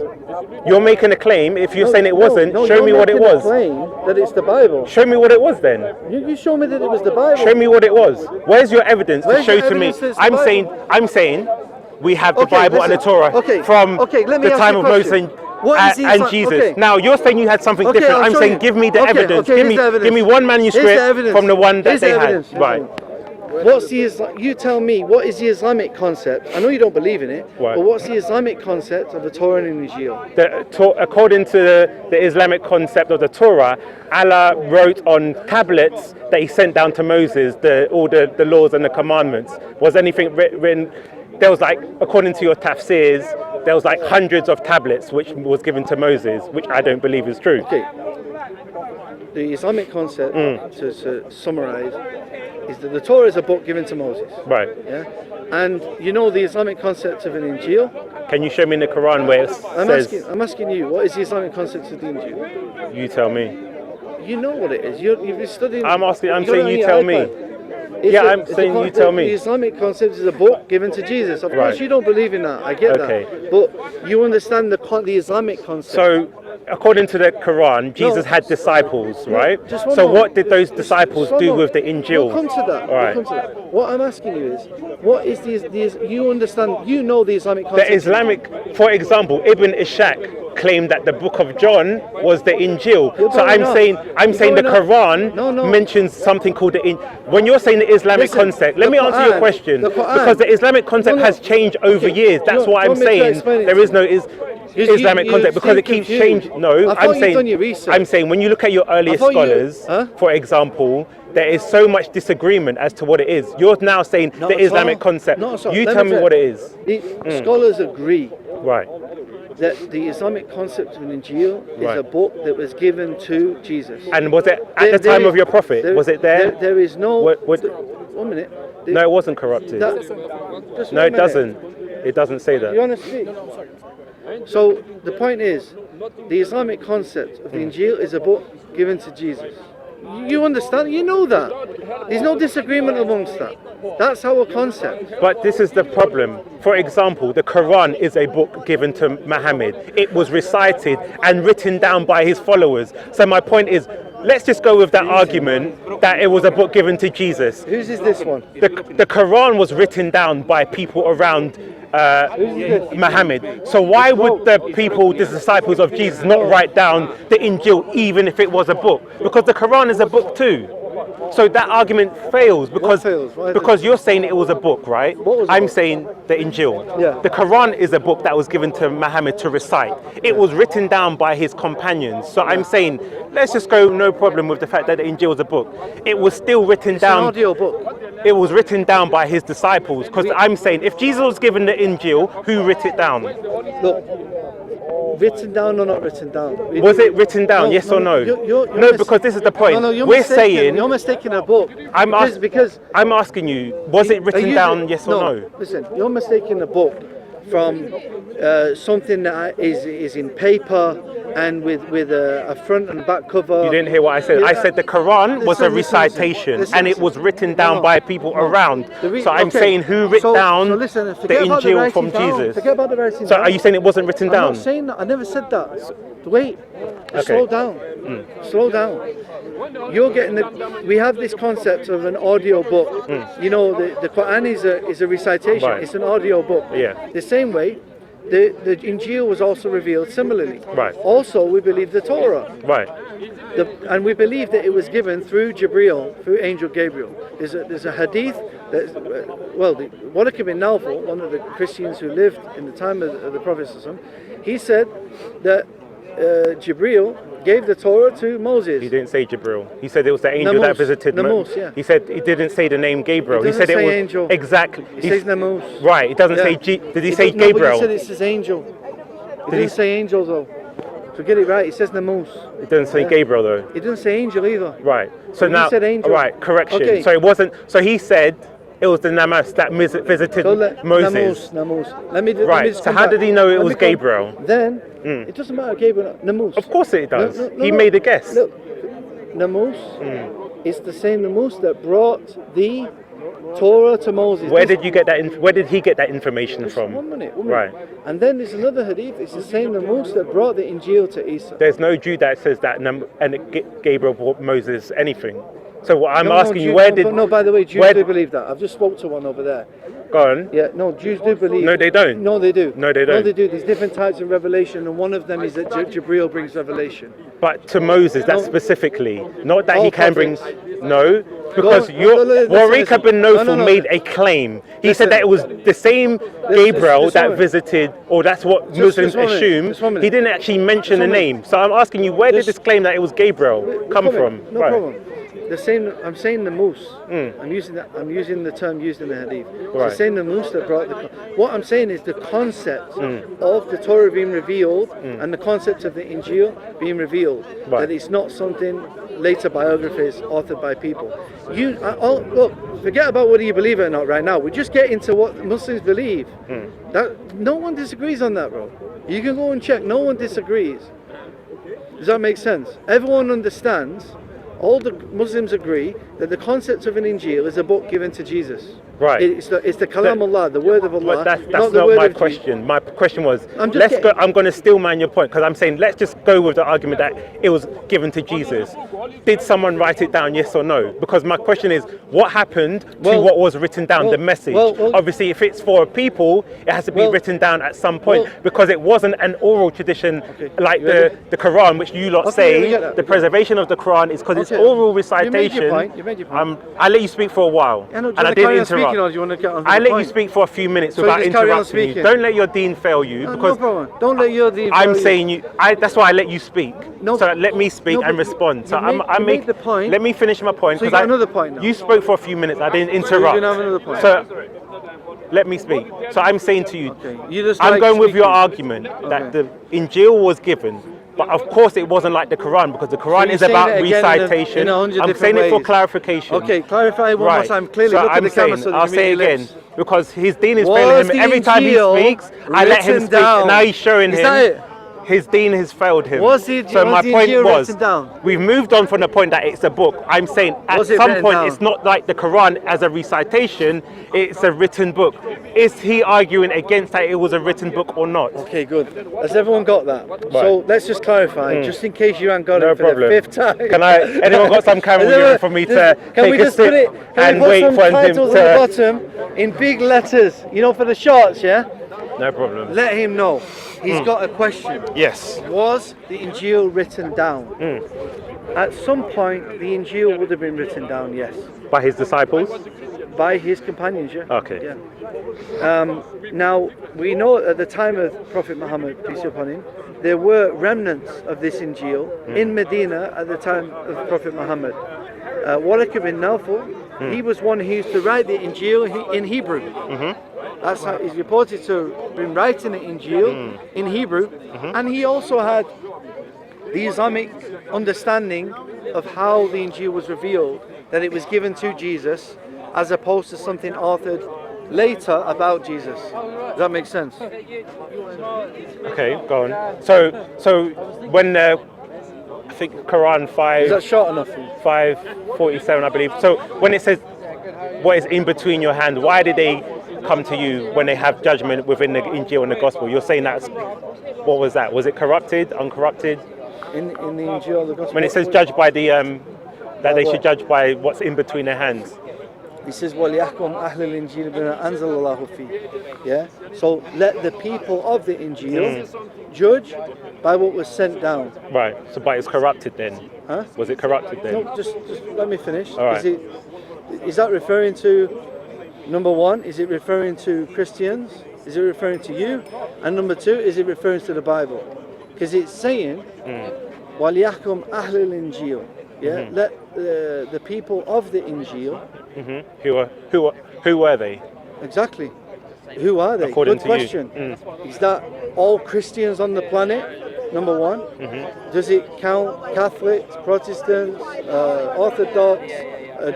A: You're making a claim. If you're saying it wasn't,
B: no,
A: show
B: you're
A: me what it
B: making a
A: was.
B: claim that it's the Bible.
A: Show me what it was then.
B: You show me that it was the Bible.
A: Show me what it was. Where's your evidence
B: Where's
A: to show
B: your
A: to me?
B: evidence that it's the
A: I'm saying we have the
B: Okay,
A: Bible and the
B: listen.
A: Torah
B: Okay,
A: from
B: okay, let me
A: the
B: ask
A: time
B: you
A: of
B: a
A: Moses
B: question. What is the
A: and
B: Islam-
A: Jesus.
B: okay.
A: Now you're saying you had something
B: Okay,
A: different.
B: I'll
A: I'm
B: show
A: saying
B: you.
A: give me the
B: Okay,
A: evidence.
B: okay, here's the evidence.
A: Give me one
B: Here's
A: manuscript
B: the evidence.
A: from the one that
B: Here's
A: they
B: the
A: had.
B: evidence.
A: Right.
B: What's the you tell me what is the Islamic concept? I know you don't believe in it,
A: Right.
B: but what's the Islamic concept of the Torah and Injil?
A: According to the Islamic concept of the Torah, Allah wrote on tablets that he sent down to Moses all the laws and the commandments. Was anything written? There was according to your tafsirs, there was hundreds of tablets which was given to Moses, which I don't believe is true.
B: Okay. The Islamic concept, to summarize, is that the Torah is a book given to Moses.
A: Right.
B: Yeah. And you know the Islamic concept of an Injil?
A: Can you show me in the Quran where it says?
B: I'm asking you, what is the Islamic concept of the Injil?
A: You tell me.
B: You know what it is. You've been studying.
A: I'm asking. I'm
B: you got it
A: saying
B: on
A: you
B: your
A: tell me.
B: iPad. It's
A: Yeah,
B: a-
A: I'm
B: it's
A: saying
B: a-
A: you tell me.
B: The Islamic concept is a book given to Jesus. Of
A: Right.
B: course, you don't believe in that. I get
A: Okay.
B: that. But you understand the Islamic concept.
A: So, according to the Quran, Jesus
B: No.
A: had disciples, right?
B: Just one
A: So,
B: more.
A: what did those disciples
B: Just one
A: do
B: more.
A: with the Injil?
B: We'll come to that.
A: All right.
B: We'll come to that. What I'm asking you is, what is you understand? You know the Islamic concept.
A: The Islamic, for example, Ibn Ishaq claimed that the book of John was the Injil.
B: You're
A: So
B: going
A: I'm
B: off.
A: saying the
B: You're going off.
A: Quran
B: No.
A: mentions something called the When you're saying the Islamic
B: Listen,
A: concept, let
B: the
A: me answer your
B: Quran-
A: question,
B: the Quran-
A: because the Islamic concept
B: No.
A: has changed over
B: Okay.
A: years. That's
B: You
A: why I'm
B: want me to
A: saying
B: explain it
A: there
B: to
A: is no Islamic
B: you
A: concept, because
B: seem
A: it keeps
B: confused.
A: changing. No,
B: I
A: I'm
B: thought you'd
A: saying
B: done your research.
A: I'm saying when you look at your earlier
B: I thought you-
A: scholars,
B: huh?
A: for example, there is so much disagreement as to what it is. You're now saying
B: Not
A: the
B: at
A: Islamic
B: all.
A: concept.
B: Not at all.
A: You
B: Let
A: tell
B: me
A: me
B: tell
A: what
B: you.
A: it is.
B: The scholars agree
A: Right.
B: that the Islamic concept of an Injil is
A: Right.
B: a book that was given to Jesus.
A: And was it at
B: There-
A: the time
B: there
A: of your prophet?
B: there-
A: Was it there?
B: There is no.
A: What-
B: 1 minute.
A: No, it wasn't corrupted.
B: Just
A: No,
B: 1
A: it
B: minute.
A: doesn't. It doesn't say
B: You
A: that.
B: want to speak? So the point is, the Islamic concept of the Injil is a book given to Jesus. You understand? You know that. There's no disagreement amongst that. That's our concept.
A: But this is the problem. For example, the Quran is a book given to Muhammad. It was recited and written down by his followers. So my point is, let's just go with that argument that it was a book given to Jesus.
B: Whose is this one?
A: The Quran was written down by people around Muhammad. So why would the disciples of Jesus, not write down the Injil even if it was a book? Because the Quran is a book too. So that argument fails because
B: fails? Why
A: because you're saying it was a book, right?
B: What was the
A: I'm
B: book?
A: saying the Injil.
B: Yeah.
A: The Quran is a book that was given to Muhammad to recite. It was written down by his companions. So I'm saying, let's just go no problem with the fact that the Injil is a book. It was still written
B: It's an
A: down.
B: audio book.
A: It was written down by his disciples. Because I'm saying, if Jesus was given the Injil, who writ it down?
B: Look, written down or not written down?
A: Was it written down?
B: No,
A: yes or no?
B: you're
A: No, because this is the point.
B: No, you're
A: We're
B: mistaken.
A: saying.
B: You're mistaking a book.
A: I'm
B: because
A: I'm asking you, was it
B: Are
A: written
B: you
A: down?
B: the-
A: Yes or no?
B: Listen, you're mistaking a book from something that is in paper and with a front and back cover.
A: You didn't hear what I said. I said the Quran was a recitation and it was written down by people around. So I'm saying who writ down
B: so listen,
A: the
B: forget about
A: Injil
B: writing
A: from
B: down.
A: Jesus.
B: Forget about the writing
A: So
B: down.
A: are you saying it wasn't written
B: I'm
A: down?
B: not saying that. I never said that. Wait.
A: Okay.
B: Slow down. Slow down. You're getting we have this concept of an audio book. You know, the Quran is a recitation.
A: Right.
B: It's an audio book.
A: Yeah.
B: The same way, the Injil was also revealed similarly.
A: Right.
B: Also, we believe the Torah.
A: Right.
B: And we believe that it was given through Jibril, through Angel Gabriel. There's a hadith that, Walid ibn Nawfal, one of the Christians who lived in the time of the Prophet, he said that Jibril gave the Torah to Moses.
A: He didn't say Jibril. He said it was the angel that visited
B: Namus, yeah.
A: He said he didn't say the name Gabriel.
B: It
A: He said
B: doesn't
A: it was
B: say angel.
A: exactly.
B: It says Namus.
A: Right. It doesn't
B: Yeah.
A: say did he say
B: No, but
A: Gabriel?
B: he said it says angel. It doesn't say angel though. So get it right. It says Namus.
A: It doesn't say Gabriel though.
B: It doesn't say angel either.
A: Right. So
B: He
A: now,
B: said angel.
A: right, correction.
B: Okay.
A: So it wasn't. So he said it was the Namas that visited Moses.
B: Namus. Let me
A: Right.
B: just
A: So
B: come
A: how
B: back.
A: did he know it
B: Let
A: was
B: me come-
A: Gabriel?
B: Then it doesn't matter Gabriel. Namus.
A: Of course it does.
B: No,
A: He made a guess.
B: Look, Namus is the same Namus that brought the Torah to Moses.
A: Where did you get that? Where did he get that information from?
B: One minute.
A: Right.
B: And then there's another hadith. It's the same Namus that brought the Injil to Isa.
A: There's no Jew that says that Gabriel brought Moses anything. So what I'm
B: No,
A: asking you,
B: Jews-
A: where
B: no,
A: did?
B: but no, by the way, Jews
A: where-
B: do believe that. I've just spoke to one over there.
A: Go on.
B: Yeah, no, Jews do believe.
A: No, they don't.
B: No, they do.
A: No, they
B: No,
A: don't.
B: they do. There's different types of revelation, and one of them is that Jibril brings revelation.
A: But to Moses, that
B: No.
A: specifically, not that
B: All
A: he can bring.
B: prophets.
A: No, because
B: listen.
A: Warwick bin Nofal
B: No.
A: made a claim. He
B: Listen.
A: said that it was the same Gabriel
B: just
A: that
B: one.
A: visited, or that's what
B: Just
A: Muslims
B: one minute.
A: assume.
B: Just one minute.
A: He didn't actually mention the
B: Just one minute.
A: name. So I'm asking you, where did
B: Just-
A: this claim that it was Gabriel come from?
B: No
A: Right.
B: problem. The same. I'm saying the moose. I'm using that. I'm using the term used in the hadith.
A: Right.
B: It's the same the moose that brought the. What I'm saying is the concept of the Torah being revealed and the concept of the Injil being revealed.
A: Right.
B: That it's not something later biographies authored by people. Look, forget about whether you believe it or not right now. We just get into what Muslims believe. That no one disagrees on that, bro. You can go and check. No one disagrees. Does that make sense? Everyone understands. All the Muslims agree that the concept of an Injil is a book given to Jesus.
A: Right.
B: It's the Kalam Allah, the word of Allah.
A: But that's
B: not the
A: not
B: word
A: my
B: of
A: question. My question was,
B: I'm just
A: I'm going to still man your point, because I'm saying let's just go with the argument that it was given to Jesus. Did someone write it down, yes or no? Because my question is, what happened to what was written down, the message? Obviously, if it's for people, it has to be written down at some point, because it wasn't an oral tradition like the Quran, which you lot say the preservation of the Quran is because it's oral recitation.
B: You made your point.
A: I let you speak for a while,
B: Yeah, no,
A: and I didn't interrupt.
B: I
A: let you speak for a few minutes
B: So
A: without
B: just carry on
A: interrupting you.
B: speaking.
A: Don't let your dean fail you,
B: No
A: because
B: problem. Don't let your deen
A: I'm
B: fail you.
A: saying you. That's why I let you speak.
B: No,
A: So let me speak
B: no,
A: and
B: but
A: respond. So
B: you made the point.
A: Let me finish my point.
B: So you
A: 'cause
B: got another point now.
A: You spoke for a few minutes. I didn't
B: So you're
A: interrupt.
B: gonna have another point.
A: So let me speak. So I'm saying to you,
B: Okay. You just
A: I'm
B: like
A: going with your
B: speaking.
A: argument that
B: Okay.
A: the Injil was given. But of course it wasn't like the Quran, because the Quran
B: you're
A: is
B: saying
A: about
B: it again
A: recitation.
B: in 100
A: I'm
B: different
A: saying it for
B: ways.
A: clarification.
B: Okay, clarify one more time. Clearly,
A: So
B: look at
A: I'm
B: the camera
A: saying,
B: so they
A: I'll
B: can
A: say
B: read your
A: again,
B: lips.
A: because his deen is
B: Was
A: failing him.
B: the
A: Every time he
B: Injil
A: speaks, I let him
B: written
A: speak.
B: down?
A: Now he's showing
B: Is
A: him.
B: that it?
A: His deen has failed him.
B: Was the
A: my point
B: Injil
A: was,
B: written down?
A: we've moved on from the point that it's a book. I'm saying at
B: Was it
A: some
B: written
A: point
B: down?
A: it's not like the Quran as a recitation, it's a written book. Is he arguing against that it was a written book or not?
B: Okay, good. Has everyone got that? So let's just clarify, just in case you haven't got
A: No
B: it for
A: problem.
B: the fifth time.
A: Can anyone got some Camel Urine for me to
B: Can we
A: take a
B: just put
A: sip
B: it? Can
A: and
B: we put
A: wait
B: some
A: for him
B: titles
A: to?
B: at the bottom in big letters? You know, for the shorts, yeah.
A: No problem.
B: Let him know. He's got a question.
A: Yes.
B: Was the Injil written down? At some point, the Injil would have been written down, yes.
A: By his disciples?
B: By his companions, yeah.
A: Okay.
B: Yeah. Now, we know at the time of Prophet Muhammad, peace be upon him, there were remnants of this Injil in Medina at the time of Prophet Muhammad. Warwick bin Nofal, he was one who used to write the Injil in Hebrew. That's how he's reported to have been writing the Injil in Hebrew, and he also had the Islamic understanding of how the Injil was revealed, that it was given to Jesus as opposed to something authored later about Jesus. Does that make sense?
A: Okay, go on. So when I think Quran
B: Is that short enough for you?
A: 5:47, I believe. So when it says what is in between your hand, why did they come to you when they have judgment within the Injil and the Gospel? You're saying that's, what was that? Was it corrupted, uncorrupted?
B: In the Injil, the Gospel.
A: When it says judge by the that they should judge by what's in between their hands.
B: He says, وَلْيَحْكُمْ أَهْلُ الْإِنْجِيلِ بِمَا أَنزَلَ اللَّهُ فِيهِ. Yeah. So let the people of the Injil judge by what was sent down.
A: Right. So, but it's corrupted then.
B: Huh?
A: Was it corrupted then?
B: No, just let me finish.
A: All right.
B: Is that referring to, number one, is it referring to Christians? Is it referring to you? And number two, is it referring to the Bible? because it's saying, وَلْيَحْكُمْ أَهْلُ الْإِنْجِيلِ. Yeah, let the people of the Injil.
A: Who were they?
B: Exactly. Who are they?
A: According
B: Good
A: to
B: question. Is that all Christians on the planet? Number one. Does it count Catholics, Protestants, Orthodox,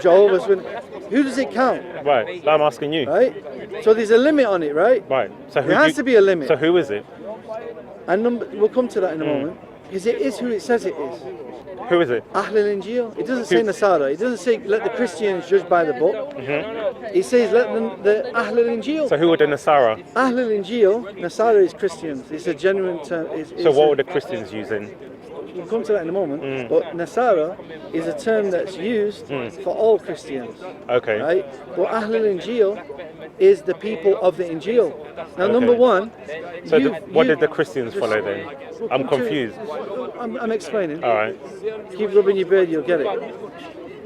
B: Jehovah's Witnesses? Who does it count?
A: Right. I'm asking you.
B: Right. So there's a limit on it, right?
A: Right. So
B: there has to be a limit.
A: So who is it?
B: And we'll come to that in a moment. Because it is who it says it is.
A: Who is it?
B: Ahl al-Injil. It doesn't say Nasara. It doesn't say let the Christians judge by the book. It says let the Ahl al-Injil.
A: So who are the Nasara?
B: Ahl al-Injil, Nasara is Christians. It's a genuine term.
A: So what were the Christians using?
B: We'll come to that in a moment. But Nasara is a term that's used for all Christians.
A: Okay.
B: Right? But Ahl al-Injil is the people of the Injil. Now, number one.
A: So what did the Christians follow then? I'm confused.
B: I'm explaining.
A: All right.
B: Keep rubbing your beard, you'll get it.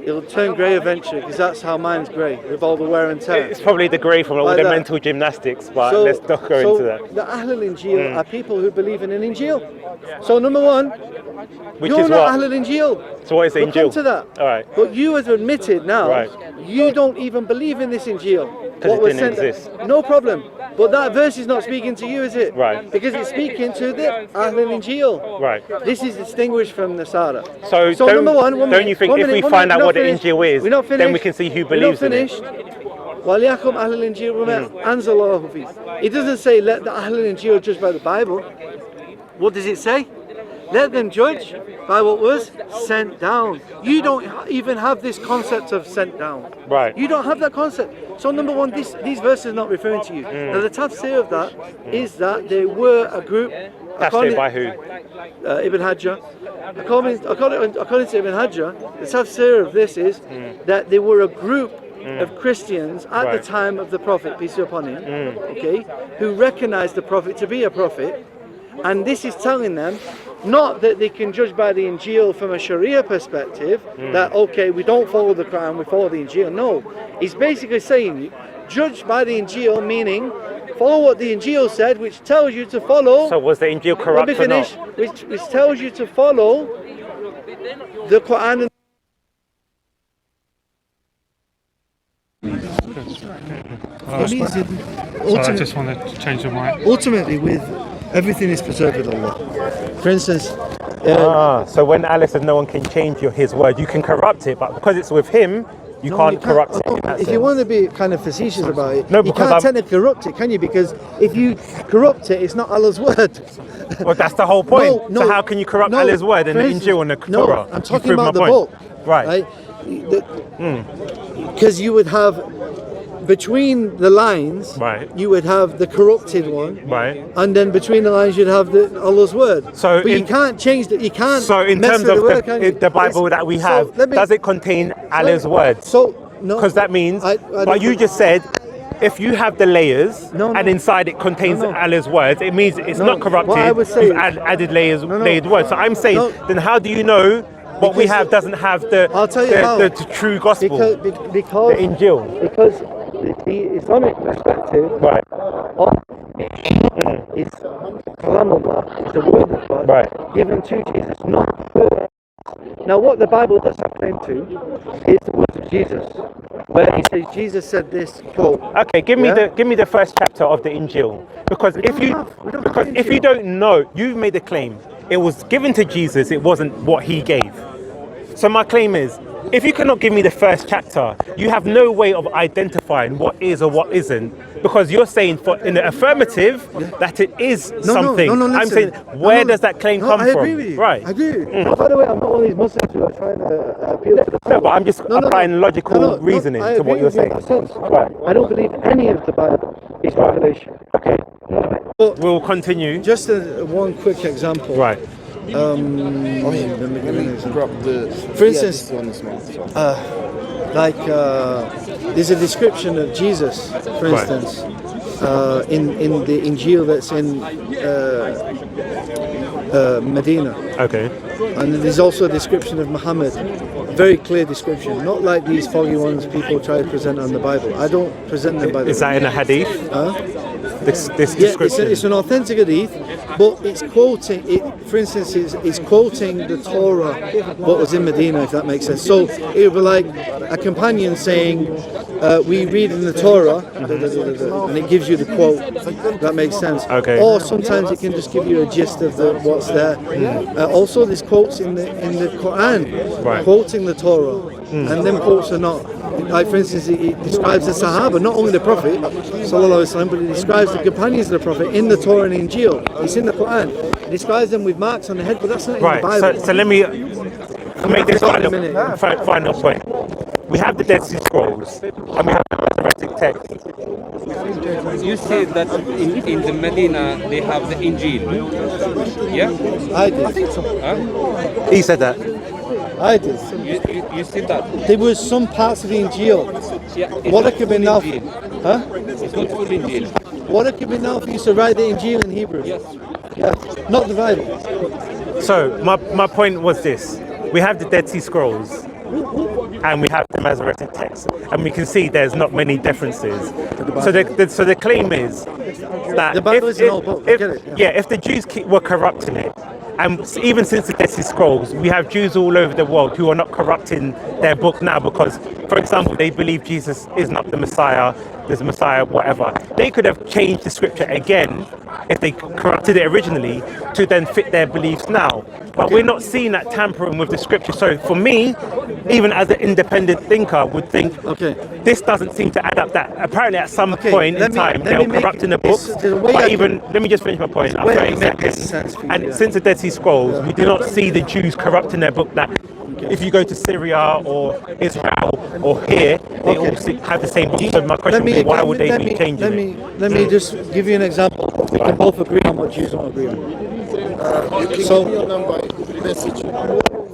B: It'll turn grey eventually, because that's how mine's grey, with all the wear and tear.
A: It's probably the grey from all the mental gymnastics, but let's not go into that.
B: The Ahl al-Injil are people who believe in an Injil. So number one,
A: Which
B: you're
A: is
B: not
A: what?
B: Ahl al-Injil.
A: So what is the
B: We'll come
A: Injil?
B: to that.
A: All right.
B: But you have admitted now, you don't even believe in this Injil.
A: Because it didn't exist.
B: No problem. But that verse is not speaking to you, is it?
A: Right.
B: Because it's speaking to the Ahl al-Injil.
A: Right.
B: This is distinguished from Nasara.
A: So
B: number one,
A: don't you think if we find out what the Injil is, then we can see who believes in it?
B: وَلْيَحْكُمْ أَهْلُ الْإِنْجِيلِ وَمَا أَنزَلَ اللَّهُ فِيهِ. It doesn't say let the Ahl al-Injil judge by the Bible. What does it say? Let them judge by what was sent down. You don't even have this concept of sent down.
A: Right.
B: You don't have that concept. So number one, these verses are not referring to you. Now the tafsir of that is that they were a group.
A: Tafsir by who?
B: Ibn Hajjah. According to Ibn Hajjah, the tafsir of this is that they were a group of Christians at the time of the Prophet, peace be upon him, okay, who recognized the Prophet to be a prophet. And this is telling them not that they can judge by the Injil from a Sharia perspective, that okay, we don't follow the Quran, we follow the Injil. No, he's basically saying judge by the Injil, meaning follow what the Injil said, which tells you to follow.
A: So was the Injil corrupt or not?
B: Which tells you to follow the Quran.
C: I just want to change the mic.
B: Ultimately, with everything is preserved with Allah. For instance,
A: so when Allah says no one can change his word, you can corrupt it, but because it's with him, you can't corrupt it. In that
B: if
A: sense.
B: you want to be kind of facetious about it,
A: No,
B: you
A: because
B: can't technically corrupt it, can you? Because if you corrupt it, it's not Allah's word.
A: Well, that's the whole point. So how can you corrupt Allah's word in the Injil and the Torah?
B: No, I'm talking about the book.
A: Right.
B: Because you would have, between the lines, you would have the corrupted one, and then between the lines you'd have Allah's word.
A: So
B: but you can't change that. You can't.
A: So in
B: mess
A: terms
B: with
A: of
B: word,
A: the Bible that we have, does it contain Allah's words?
B: So no.
A: Because that means, but you just said, if you have the layers and inside it contains Allah's words, it means it's not corrupted.
B: What I would say,
A: you've added layered words. So I'm saying, then how do you know what we have doesn't have the true gospel?
B: Because
A: the Injil.
B: Because the Islamic perspective is Kalam Allah, is the word of God given to Jesus, not her. Now what the Bible does not claim to is the words of Jesus, where he says Jesus said this quote.
A: Okay, give me the first chapter of the Injil, because if you don't know, you've made a claim. It was given to Jesus, it wasn't what he gave. So my claim is, if you cannot give me the first chapter, you have no way of identifying what is or what isn't, because you're saying in the affirmative that it is something. I'm saying, where does that claim come from?
B: I agree with you.
A: Right.
B: I do. By the way, I'm not one of these Muslims who are trying to appeal to the
A: No, but I'm just applying logical reasoning to what you're saying.
B: Right. I don't believe any of the Bible is revelation.
A: Okay. We'll continue.
B: Just one quick example.
A: Right.
B: For instance, there's a description of Jesus, for instance, in the Injil that's in Medina.
A: Okay.
B: And there's also a description of Muhammad, very clear description, not like these foggy ones people try to present on the Bible. I don't present them by the
A: Is that in a hadith? this
B: Yeah,
A: description.
B: it's an authentic hadith, but it's quoting it. For instance, it's quoting the Torah, what was in Medina, if that makes sense. So it would be like a companion saying, "We read in the Torah," and it gives you the quote. That makes sense.
A: Okay.
B: Or sometimes it can just give you a gist of what's there. Also, there's quotes in the Quran,
A: Right.
B: quoting the Torah, and them quotes are not. Like for instance, it describes the Sahaba, not only the Prophet, sallallahu alaihi wasallam, but it describes the companions of the Prophet in the Torah and Injil. It's in the Quran. It describes them with marks on the head, but that's not in the
A: Right.
B: Bible.
A: So let me make this
B: In a minute.
A: final point. We have the Dead Sea Scrolls, and we have the Masoretic text.
E: You say that in the Medina they have the Injil. Yeah?
B: I did.
E: Huh?
A: He said that.
B: I did.
E: You see that?
B: There was some parts of the Injil.
E: Yeah. It's
B: What
E: not
B: it could be now?
E: full Injil.
B: Huh?
E: It's not full Injil.
B: What it could be now for you to write the Injil in Hebrew?
E: Yes.
B: Yeah. Not the Bible.
A: So my point was this: we have the Dead Sea Scrolls, and we have the Masoretic text, and we can see there's not many differences. So the claim is that
B: The Bible is an old book, I get it, yeah.
A: if the Jews were corrupting it, and even since the Dead Sea Scrolls, we have Jews all over the world who are not corrupting their book now because, for example, they believe Jesus is not the Messiah, there's a Messiah, whatever. They could have changed the scripture again if they corrupted it originally to then fit their beliefs now. But we're not seeing that tampering with the scripture. So for me, even as an independent thinker, would think this doesn't seem to add up. That apparently at some point in time they were corrupting the books. But even let me just finish my point. After 30 seconds. And since the Dead Sea Scrolls, we do not see the Jews corrupting their book. That if you go to Syria or Israel or here, they all have the same book. So my question would be, why would they be changing it?
B: Let me just give you an example. We can both agree on what Jews don't agree on.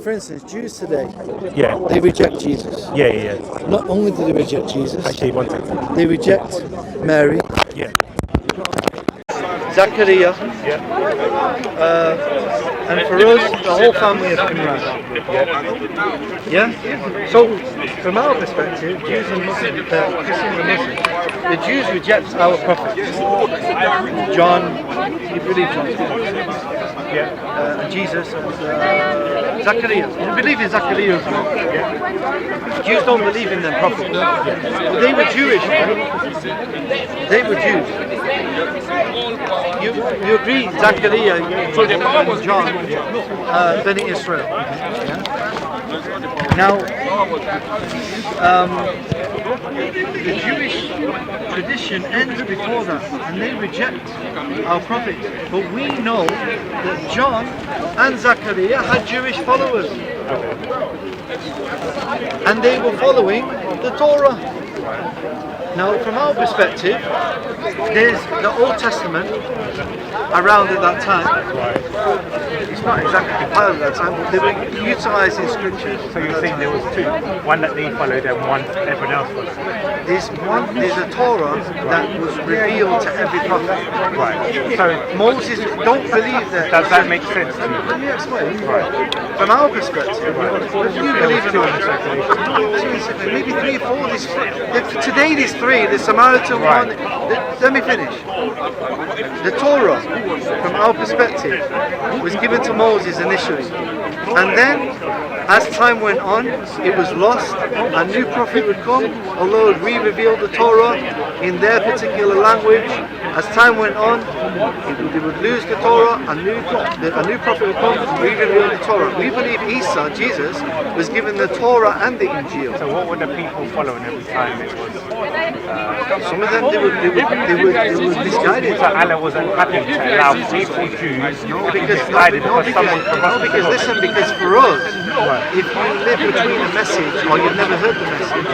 B: For instance, Jews today, they reject Jesus.
A: Yeah.
B: Not only do they reject Jesus,
A: Actually, one second.
B: they reject Mary,
A: Yeah.
B: Zachariah, and for us, the whole family of Imran. Yeah? So, from our perspective, Jews and Muslims, Christians and Muslims, the Jews reject our prophets. John, you believe John? And Jesus and Zachariah. You believe in Zachariah as well? Jews don't believe in them prophets. But they were Jewish, right? They were Jews. You agree, Zachariah, and John, Beni Israel. Yeah? Now, the Jewish tradition ends before that, and they reject our prophets. But we know that John and Zachariah had Jewish followers, and they were following the Torah. Now, from our perspective, there's the Old Testament around at that time. It's not exactly compiled at that time, but they were utilising scriptures.
A: So you're saying there was two, one that they followed and one everyone else followed?
B: There's a Torah that was revealed to every prophet.
A: Right. So
B: Moses, don't believe that.
A: does that make sense to you?
B: Let me explain.
A: Right.
B: From our perspective, whether you believe it or not, maybe 3 or 4. Today there's 3. The Samaritan one. Let me finish. The Torah, from our perspective, was given to Moses initially, and then, as time went on, it was lost. A new prophet would come. Allah would re-reveal the Torah in their particular language. As time went on, they would lose the Torah. A new prophet would come, re-reveal the Torah. We believe Isa, Jesus, was given the Torah and the Injil.
A: So what were the people following every time it was?
B: Some of them they were misguided.
A: So Allah wasn't happy to allow faithful Jews to be misguided because someone corrupted the Torah.
B: Because for us, if you live between a message or you've never heard the message,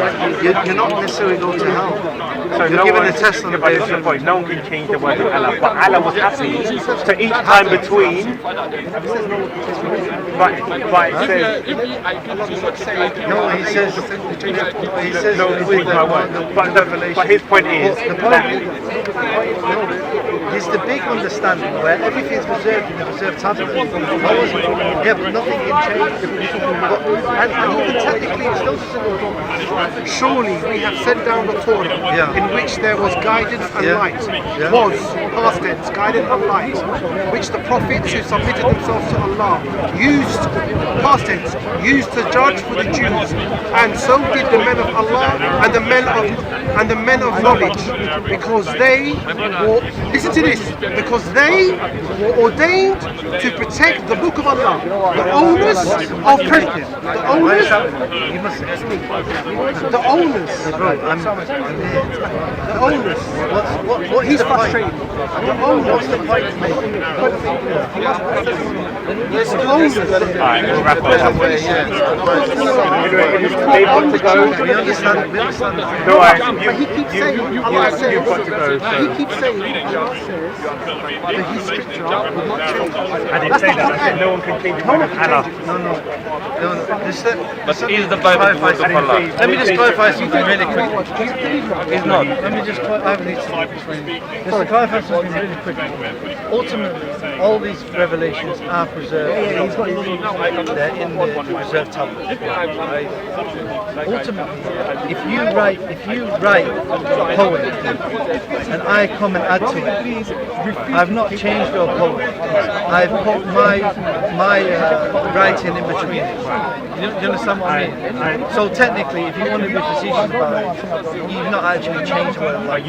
B: you're not necessarily going to hell.
A: So
B: you're given a test on the
A: but this is the point. No one can change the word of Allah, but Allah was happy. So each time between, but it says.
B: No, he says.
A: No,
B: with
A: my word. But his point is that
B: is the big understanding where everything's preserved in the preserved tabernacle. Yeah, but nothing can change. And even technically, it still doesn't go wrong.
F: Surely we have sent down the Torah in which there was guidance and light.
B: Yeah.
F: Was, past tense, guidance and light, which the prophets who submitted themselves to Allah used, past tense, used to judge for the Jews. And so did the men of Allah and the men of knowledge, because they were, listen to this, because they were ordained to protect the book of Allah, the owners of Christians, the owners, the owners, the owners.
B: What
F: He's frustrated. The owners.
B: What's the point to make?
F: Yes, the owners.
A: Alright, we'll wrap up.
B: We understand.
A: No,
F: But he keeps saying, Allah says,
A: you've got to go.
F: he keeps saying, Allah says that his scripture will not change.
A: I didn't say that. I said no one can change the word of Allah.
E: But is the Bible word of Allah?
B: Let me just clarify something really quickly.
E: It's not.
B: Let me just just clarify something really quickly. Ultimately, all these revelations are preserved. They're in the preserved tablets. Right? Ultimately, if you write a poem and I come and add to it, I've not changed your poem. I've put my writing in between it. Do you understand what I mean? So technically, if you want to be facetious about it, you've not actually changed what I'm like.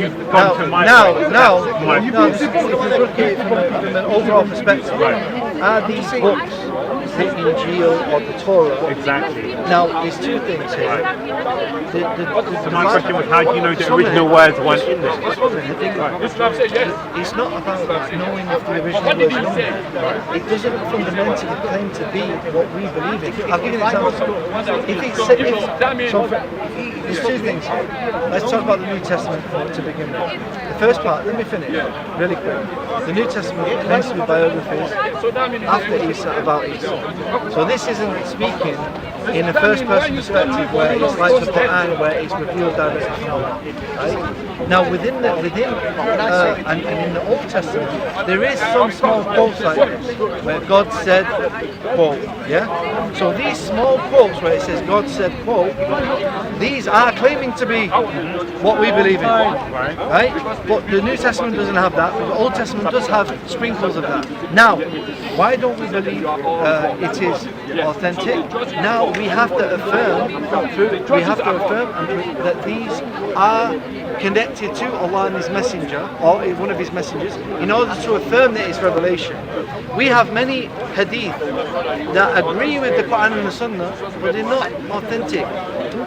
B: Now, if you look at it from an overall perspective, are these books the Injil or the Torah?
A: Exactly.
B: Now, there's two things here.
A: So my question was, how do you know the original words weren't in there?
B: It's not about knowing if the original words are there. It doesn't fundamentally claim to be what we believe in. I'll give you an example. There's two things here. Let's talk about the New Testament to begin with. The first part, let me finish really quick. The New Testament claims to be biographies after Isa, about Isa. So this isn't speaking in a first person perspective where it's like the Fontain, where it's revealed directly from Allah. Right? Now within and in the Old Testament there is some small quotes like this where God said quote, yeah? So these small quotes where it says God said quote, these are claiming to be what we believe in. Right? But the New Testament doesn't have that, but the Old Testament does have sprinkles of that. Now, why don't we believe it is authentic? Now we have to affirm that these are connected to Allah and His Messenger, or one of His messengers, in order to affirm that it's revelation. We have many hadith that agree with the Quran and the Sunnah, but they're not authentic.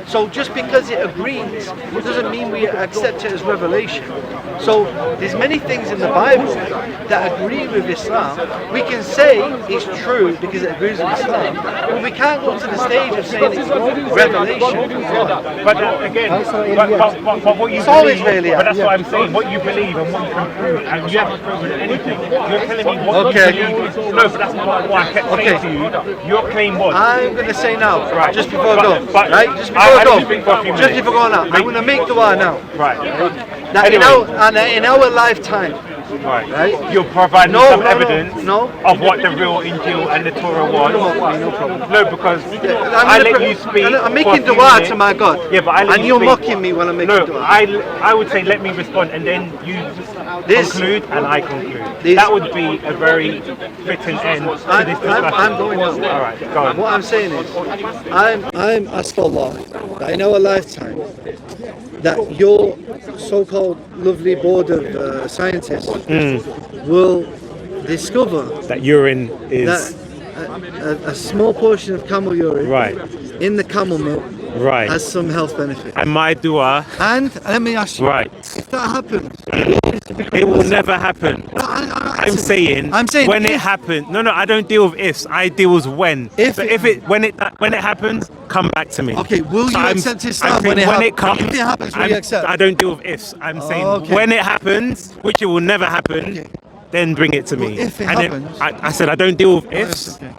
B: So just because it agrees, it doesn't mean we accept it as revelation. So there's many things in the Bible that agree with Islam. We can say it's true because it agrees with Islam, but we can't go to the stage of saying it's revelation.
A: But again, but what you
B: It's always
A: believe,
B: really
A: but that's what I'm saying, what you believe and what you can prove, and you haven't proven anything. You're telling me what you believe. No, but that's not what I kept saying to you. Your claim was.
B: I'm going to say now,
A: Right.
B: just before I go,
A: But
B: right? Just before I go, just before I go now, I'm going to make dua now.
A: Right.
B: That
A: Anyway.
B: in our lifetime,
A: Right. You'll provide me some evidence of what the real Injil and the Torah was.
B: No problem.
A: No, because I let you speak.
B: I'm making dua to my God.
A: Yeah, but I let
B: and
A: you
B: you're
A: speak.
B: mocking me when I'm making
A: No,
B: dua.
A: I would say let me respond and then you conclude and I conclude. That would be a very fitting end to this discussion.
B: I'm going on.
A: All right, go on.
B: What I'm saying is, I'm asked for Allah that in our lifetime, that your so-called lovely board of scientists will discover
A: That urine is
B: that a small portion of camel urine
A: right.
B: in the camel milk
A: Right.
B: has some health benefit.
A: And my dua,
B: And let me ask you,
A: right.
B: if that happens,
A: It will never happen. I'm saying when it happens. No, I don't deal with ifs. I deal with when. When it happens, come back to me.
B: Okay, will you accept Islam
A: when it comes?
B: If it happens, will you accept?
A: I don't deal with ifs. I'm saying when it happens, which it will never happen, then bring it to me.
B: Well, if it
A: and
B: happens,
A: then I said I don't deal with ifs.
B: Okay.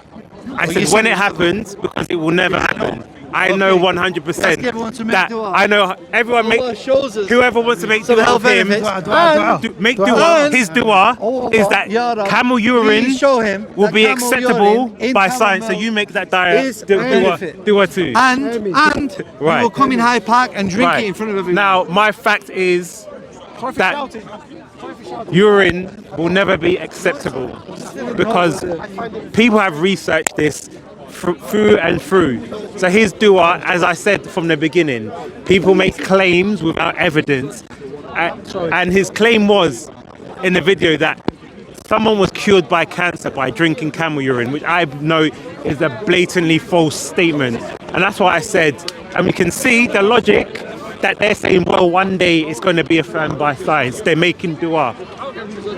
A: I said when it happens because it will never happen. I know 100%
B: Ask everyone to make
A: that
B: dua.
A: I know everyone make
B: Allah shows us
A: whoever wants to make
B: some
A: dua
B: health
A: of him,
B: benefits.
A: make dua. His dua is that
B: Ya Rab,
A: camel urine
B: please show him
A: will
B: that
A: be
B: camel
A: acceptable
B: urine in
A: by
B: camel
A: science. So
B: milk
A: you make that diet
B: is benefit.
A: dua too.
B: And we
A: Right.
B: will come in Hyde Park and drink it in front of everyone.
A: Now, my fact is that urine will never be acceptable because people have researched this through and through. So his dua, as I said from the beginning, people make claims without evidence, and his claim was in the video that someone was cured by cancer by drinking camel urine, which I know is a blatantly false statement. And that's why I said, and we can see the logic that they're saying, well, one day it's going to be affirmed by science. They're making dua.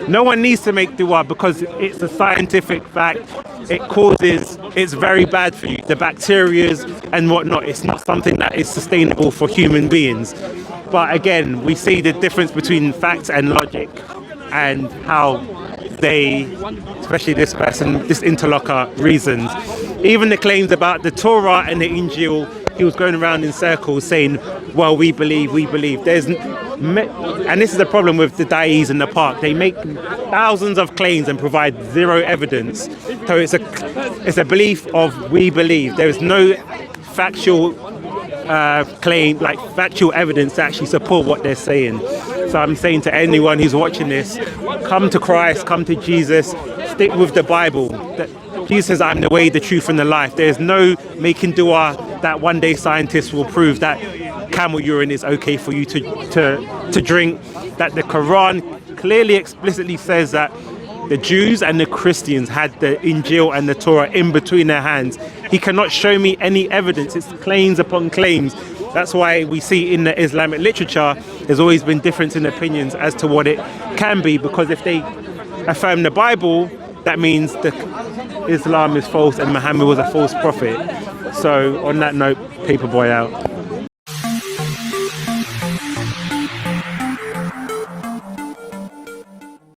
A: No one needs to make dua because it's a scientific fact. It's very bad for you, the bacterias and whatnot. It's not something that is sustainable for human beings. But again, we see the difference between facts and logic and how they, especially this person, this interlocutor, reasons. Even the claims about the Torah and the Injil, he was going around in circles saying, well, we believe. And this is the problem with the da'is in the park. They make thousands of claims and provide zero evidence. So it's a belief of we believe. There is no factual claim, like factual evidence to actually support what they're saying. So I'm saying to anyone who's watching this, come to Christ, come to Jesus, stick with the Bible. Jesus says, I'm the way, the truth, and the life. There's no making dua that one day scientists will prove that camel urine is okay for you to drink. That the Quran clearly, explicitly says that the Jews and the Christians had the Injil and the Torah in between their hands. He cannot show me any evidence. It's claims upon claims. That's why we see in the Islamic literature, there's always been difference in opinions as to what it can be, because if they affirm the Bible, that means that Islam is false and Muhammad was a false prophet. So on that note, Paperboy out.